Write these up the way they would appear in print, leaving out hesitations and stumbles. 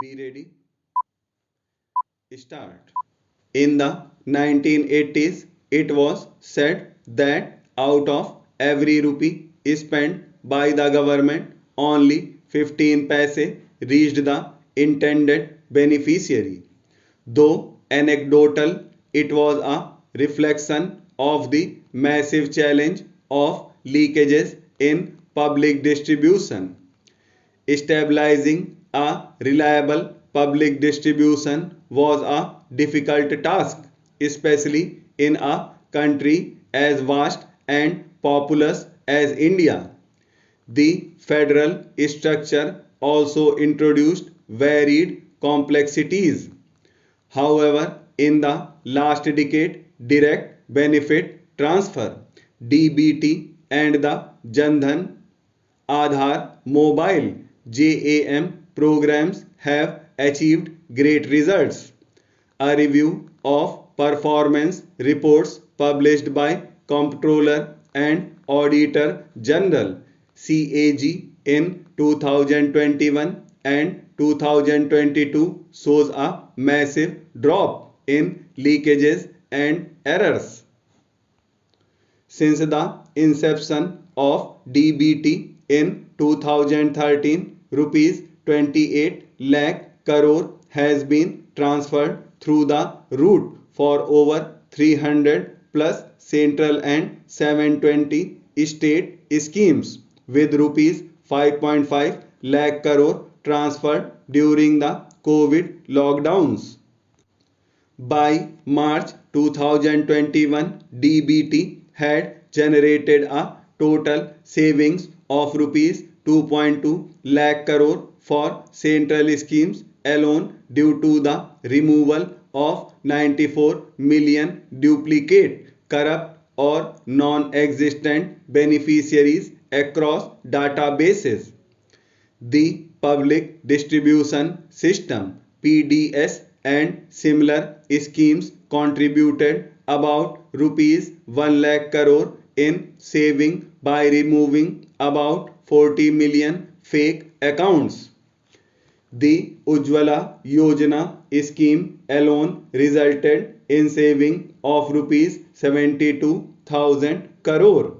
Be ready, start. In the 1980s, it was said that out of every rupee spent by the government, only 15 paise reached the intended beneficiary. Though anecdotal, it was a reflection of the massive challenge of leakages in public distribution. Stabilizing a reliable public distribution was a difficult task, especially in a country as vast and populous as India. The federal structure also introduced varied complexities. However, in the last decade, direct benefit transfer (DBT) and the Jan Dhan Aadhaar Mobile (JAM) programs have achieved great results. A review of performance reports published by Comptroller and Auditor General (CAG) in 2021 and 2022 shows a massive drop in leakages and errors. Since the inception of DBT in 2013, rupees 28 lakh crore has been transferred through the route for over 300 plus central and 720 state schemes, with rupees 5.5 lakh crore transferred during the COVID lockdowns. By March 2021, DBT had generated a total savings of rupees 2.2 lakh crore for central schemes alone due to the removal of 94 million duplicate, corrupt or non-existent beneficiaries across databases. The Public Distribution System (PDS) and similar schemes contributed about rupees 1 lakh crore in saving by removing about 40 million fake accounts. The Ujjwala Yojana scheme alone resulted in saving of rupees 72,000 crore.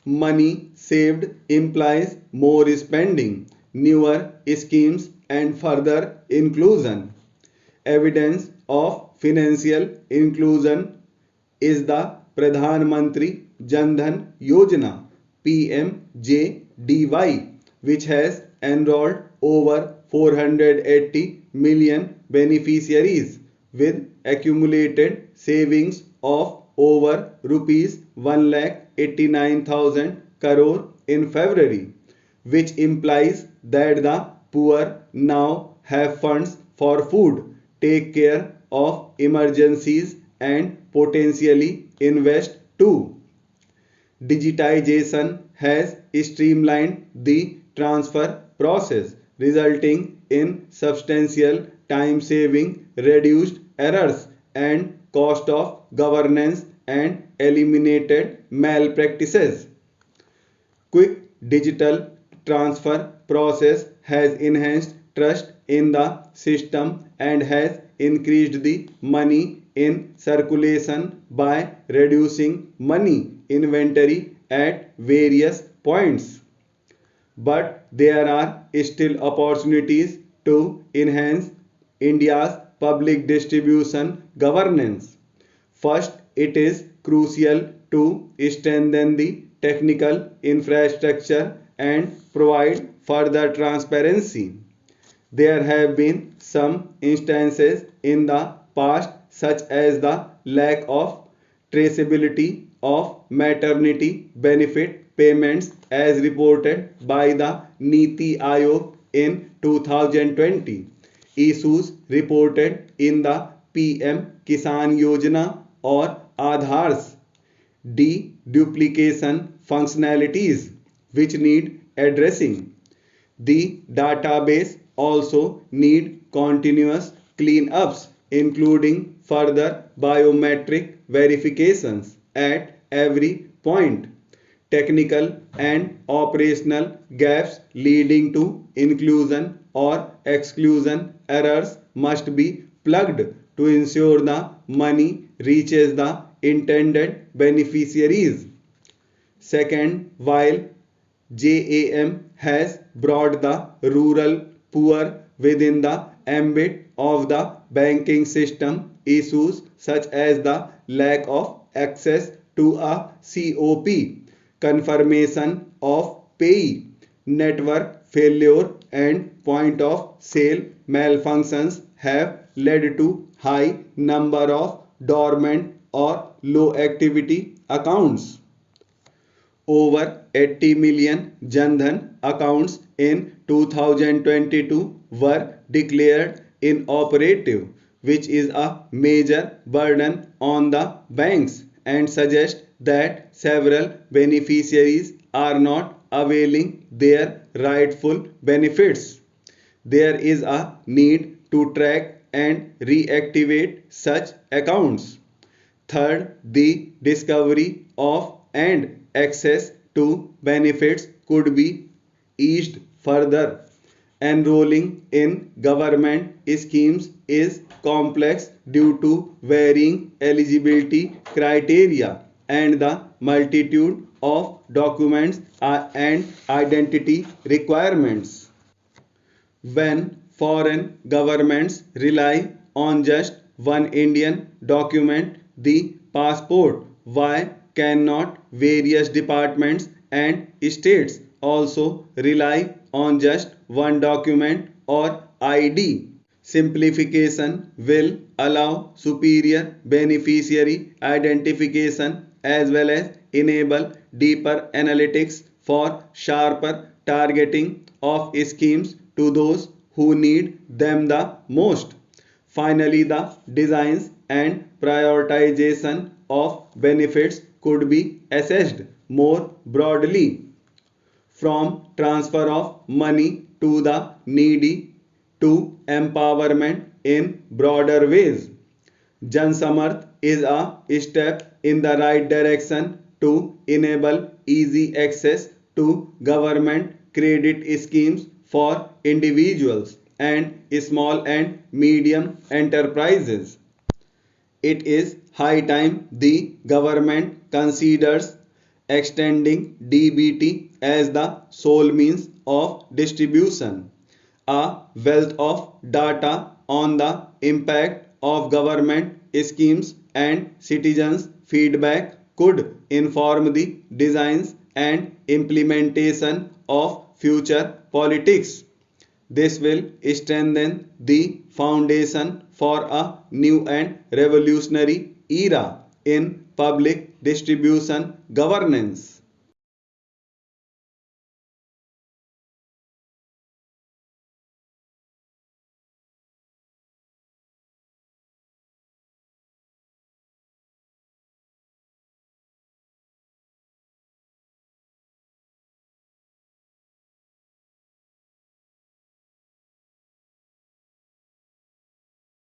Money saved implies more spending, newer schemes, and further inclusion. Evidence of financial inclusion is the Pradhan Mantri Jan Dhan Yojana (PMJDY), which has enrolled over 480 million beneficiaries with accumulated savings of over rupees 1,89,000 crore in February, which implies that the poor now have funds for food, take care of emergencies, and potentially invest too. Digitization has streamlined the transfer process, resulting in substantial time saving, reduced errors and cost of governance, and eliminated malpractices. Quick digital transfer process has enhanced trust in the system and has increased the money in circulation by reducing money inventory at various points. But there are still opportunities to enhance India's public distribution governance. First, it is crucial to strengthen the technical infrastructure and provide further transparency. There have been some instances in the past, such as the lack of traceability of maternity benefit payments as reported by the Niti Aayog in 2020. Issues reported in the PM Kisan Yojana or Aadhaar's deduplication functionalities which need addressing. The database also need continuous cleanups, including further biometric verifications at every point. Technical and operational gaps leading to inclusion or exclusion errors must be plugged to ensure the money reaches the intended beneficiaries. Second, while JAM has brought the rural poor within the ambit of the banking system, issues such as the lack of access to a COP, confirmation of payee, network failure, and point of sale malfunctions have led to high number of dormant or low activity accounts. Over 80 million Jan Dhan accounts in 2022 were declared inoperative, which is a major burden on the banks and suggests that several beneficiaries are not availing their rightful benefits. There is a need to track and reactivate such accounts. Third, the discovery of and access to benefits could be eased further. Enrolling in government schemes is complex due to varying eligibility criteria and the multitude of documents and identity requirements. When foreign governments rely on just one Indian document, the passport, why cannot various departments and states also rely on just one document or ID? Simplification will allow superior beneficiary identification as well as enable deeper analytics for sharper targeting of schemes to those who need them the most. Finally, the designs and prioritization of benefits could be assessed more broadly, from transfer of money to the needy to empowerment in broader ways. Jan Samarth is a step in the right direction to enable easy access to government credit schemes for individuals and small and medium enterprises. It is high time the government considers extending DBT as the sole means of distribution. A wealth of data on the impact of government schemes and citizens' feedback could inform the designs and implementation of future politics. This will strengthen the foundation for a new and revolutionary era in public distribution governance.